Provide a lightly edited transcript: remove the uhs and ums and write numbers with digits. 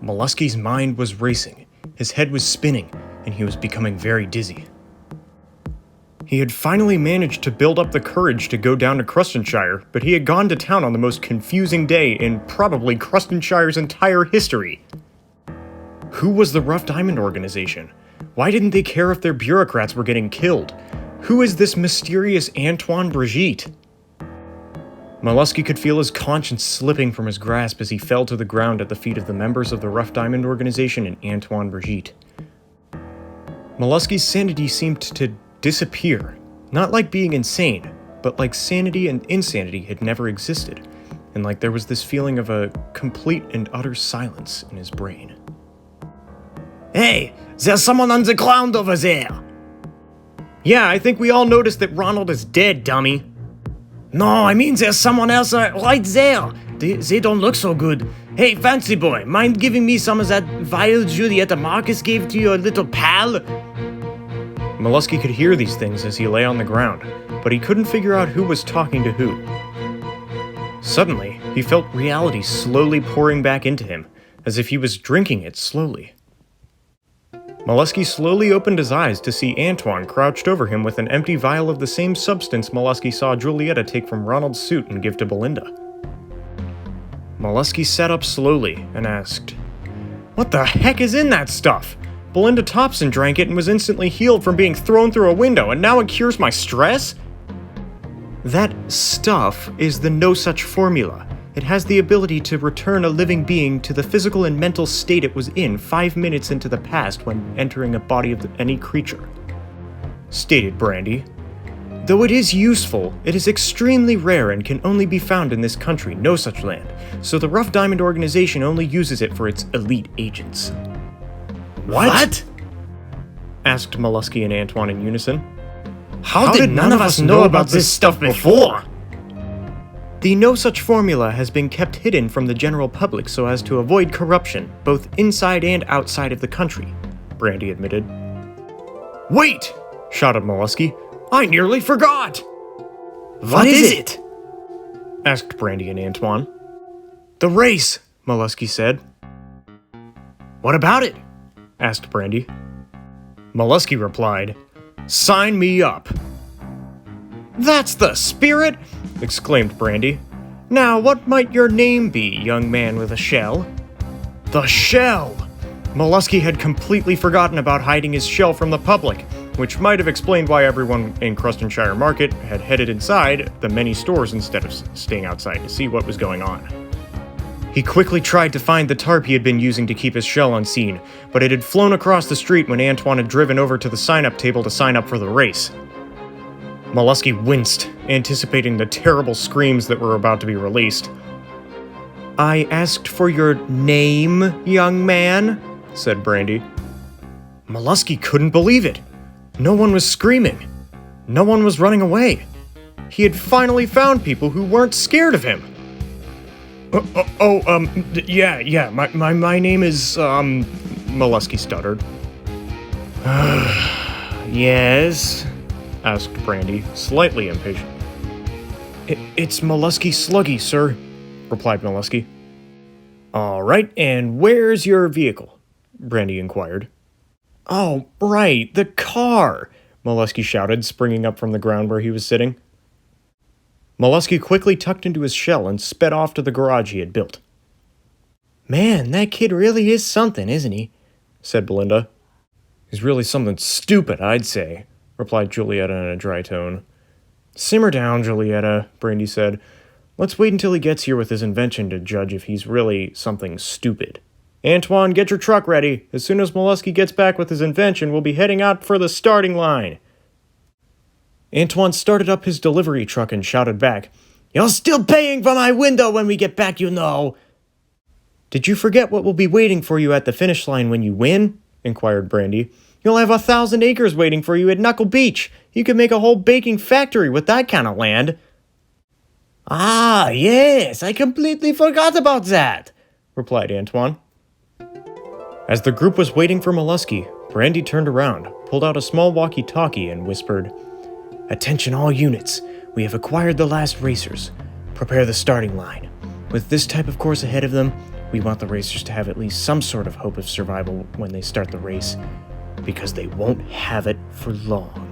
Mollusky's mind was racing, his head was spinning, and he was becoming very dizzy. He had finally managed to build up the courage to go down to Crustonshire, but he had gone to town on the most confusing day in probably Crustonshire's entire history. Who was the Rough Diamond Organization? Why didn't they care if their bureaucrats were getting killed? Who is this mysterious Antoine Brigitte? Mollusky could feel his conscience slipping from his grasp as he fell to the ground at the feet of the members of the Rough Diamond Organization and Antoine Brigitte. Mollusky's sanity seemed to disappear, not like being insane, but like sanity and insanity had never existed, and like there was this feeling of a complete and utter silence in his brain. Hey, there's someone on the ground over there. Yeah, I think we all noticed that Ronald is dead, dummy. No, I mean there's someone else right there. They don't look so good. Hey, fancy boy, mind giving me some of that vile Julietta Marcus gave to your little pal? Mollusky could hear these things as he lay on the ground, but he couldn't figure out who was talking to who. Suddenly, he felt reality slowly pouring back into him, as if he was drinking it slowly. Mollusky slowly opened his eyes to see Antoine crouched over him with an empty vial of the same substance Mollusky saw Julietta take from Ronald's suit and give to Belinda. Mollusky sat up slowly and asked, "What the heck is in that stuff? Belinda Thompson drank it and was instantly healed from being thrown through a window, and now it cures my stress?" That stuff is the No Such formula. It has the ability to return a living being to the physical and mental state it was in 5 minutes into the past when entering a body of any creature, stated Brandy. Though it is useful, it is extremely rare and can only be found in this country, No Such land, so the Rough Diamond Organization only uses it for its elite agents. What? Asked Mollusky and Antoine in unison. How did none of us know about this stuff before? The No Such formula has been kept hidden from the general public so as to avoid corruption, both inside and outside of the country, Brandy admitted. Wait! Shouted Mollusky. I nearly forgot! What is it? Asked Brandy and Antoine. The race, Mollusky said. What about it? Asked Brandy. Mollusky replied, "Sign me up." "That's the spirit!" exclaimed Brandy. "Now, what might your name be, young man with a shell?" The shell! Mollusky had completely forgotten about hiding his shell from the public, which might have explained why everyone in Crustonshire Market had headed inside the many stores instead of staying outside to see what was going on. He quickly tried to find the tarp he had been using to keep his shell unseen, but it had flown across the street when Antoine had driven over to the sign-up table to sign up for the race. Mollusky winced, anticipating the terrible screams that were about to be released. "I asked for your name, young man," said Brandy. Mollusky couldn't believe it. No one was screaming. No one was running away. He had finally found people who weren't scared of him. Yeah, my name is, Mollusky stuttered. Yes? Asked Brandy, slightly impatient. It's Mollusky Sluggy, sir, replied Mollusky. All right, and where's your vehicle? Brandy inquired. Oh, right, the car, Mollusky shouted, springing up from the ground where he was sitting. Mollusky quickly tucked into his shell and sped off to the garage he had built. Man, that kid really is something, isn't he? Said Belinda. He's really something stupid, I'd say, replied Julietta in a dry tone. Simmer down, Julietta, Brandy said. Let's wait until he gets here with his invention to judge if he's really something stupid. Antoine, get your truck ready. As soon as Mollusky gets back with his invention, we'll be heading out for the starting line. Antoine started up his delivery truck and shouted back, You're still paying for my window when we get back, you know. Did you forget what will be waiting for you at the finish line when you win? Inquired Brandy. You'll have 1,000 acres waiting for you at Knuckle Beach. You could make a whole baking factory with that kind of land. Ah, yes, I completely forgot about that, replied Antoine. As the group was waiting for Mollusky, Brandy turned around, pulled out a small walkie-talkie, and whispered, Attention all units, we have acquired the last racers. Prepare the starting line. With this type of course ahead of them, We want the racers to have at least some sort of hope of survival when they start the race, because they won't have it for long.